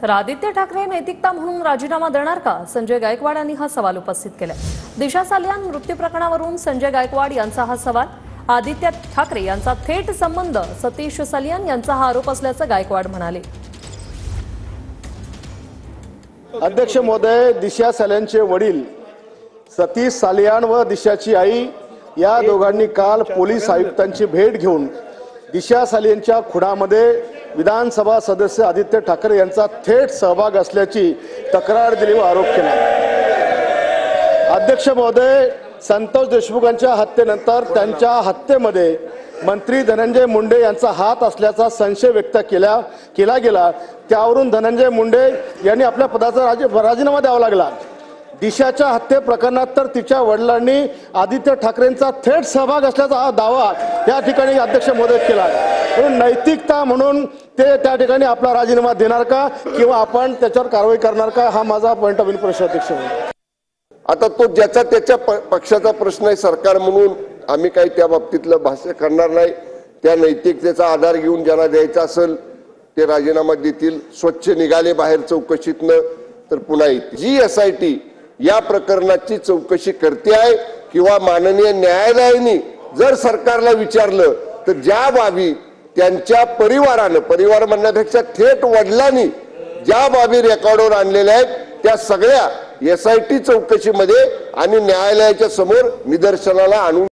तर आदित्य ठाकरे नैतिकता म्हणून राजीनामा देणार का? संजय गायकवाड यांनी हा सवाल उपस्थित केलाय। दिशा सालियान मृत्यू प्रकरणावरून संजय गायकवाड यांचा हा सवाल। आदित्य ठाकरे यांचा थेट संबंध सतीश सालियान यांचा हा आरोप असल्याचं गायकवाड म्हणाले। अध्यक्ष महोदय, दिशा सालियानचे वडील सतीश सालियान व दिशाची आई या दोघांनी काल पोलीस आयुक्तांची भेट घेऊन दिशा सालियानच्या खुनामध्ये विधानसभा सदस्य आदित्य ठाकरे यांचा थेट सहभाग असल्याची तक्रार दिली व आरोप केला। अध्यक्ष महोदय, संतोष देशमुखांच्या हत्येनंतर त्यांच्या हत्येमध्ये मंत्री धनंजय मुंडे यांचा हात असल्याचा संशय व्यक्त केला गेला। त्यावरून धनंजय मुंडे यांनी आपल्या पदाचा राजीनामा द्यावा लागला। दिशाच्या हत्ये प्रकरणात तर तिच्या वडिलांनी आदित्य ठाकरेंचा थेट सहभाग असल्याचा हा दावा या ठिकाणी अध्यक्ष महोदय केला। नैतिकता म्हणून ते त्या ठिकाणी आपला राजीनामा देणार का किंवा आपण त्याच्यावर कारवाई करणार का, हा माझा पॉइंट ऑफ व्ह्यू प्रश्न अध्यक्ष महोदय। आता तो ज्याचा त्याच्या पक्षाचा प्रश्न आहे, सरकार म्हणून आम्ही काही त्या बाबतीतलं भाष्य करणार नाही। त्या नैतिकतेचा आधार घेऊन ज्यांना द्यायचा असेल ते राजीनामा देतील। स्वच्छ निघाले बाहेर चौकशीतनं तर पुन्हा येतील। जी SIT या प्रकरणाची चौकशी करते आहे किंवा माननीय न्यायालयाने जर सरकारला विचारलं तर ज्या बाबी त्यांच्या परिवारानं, परिवार म्हणण्यापेक्षा थेट वडिलांनी ज्या बाबी रेकॉर्डवर आणलेल्या आहेत त्या सगळ्या SIT चौकशीमध्ये आणि न्यायालयाच्या समोर निदर्शनाला आणून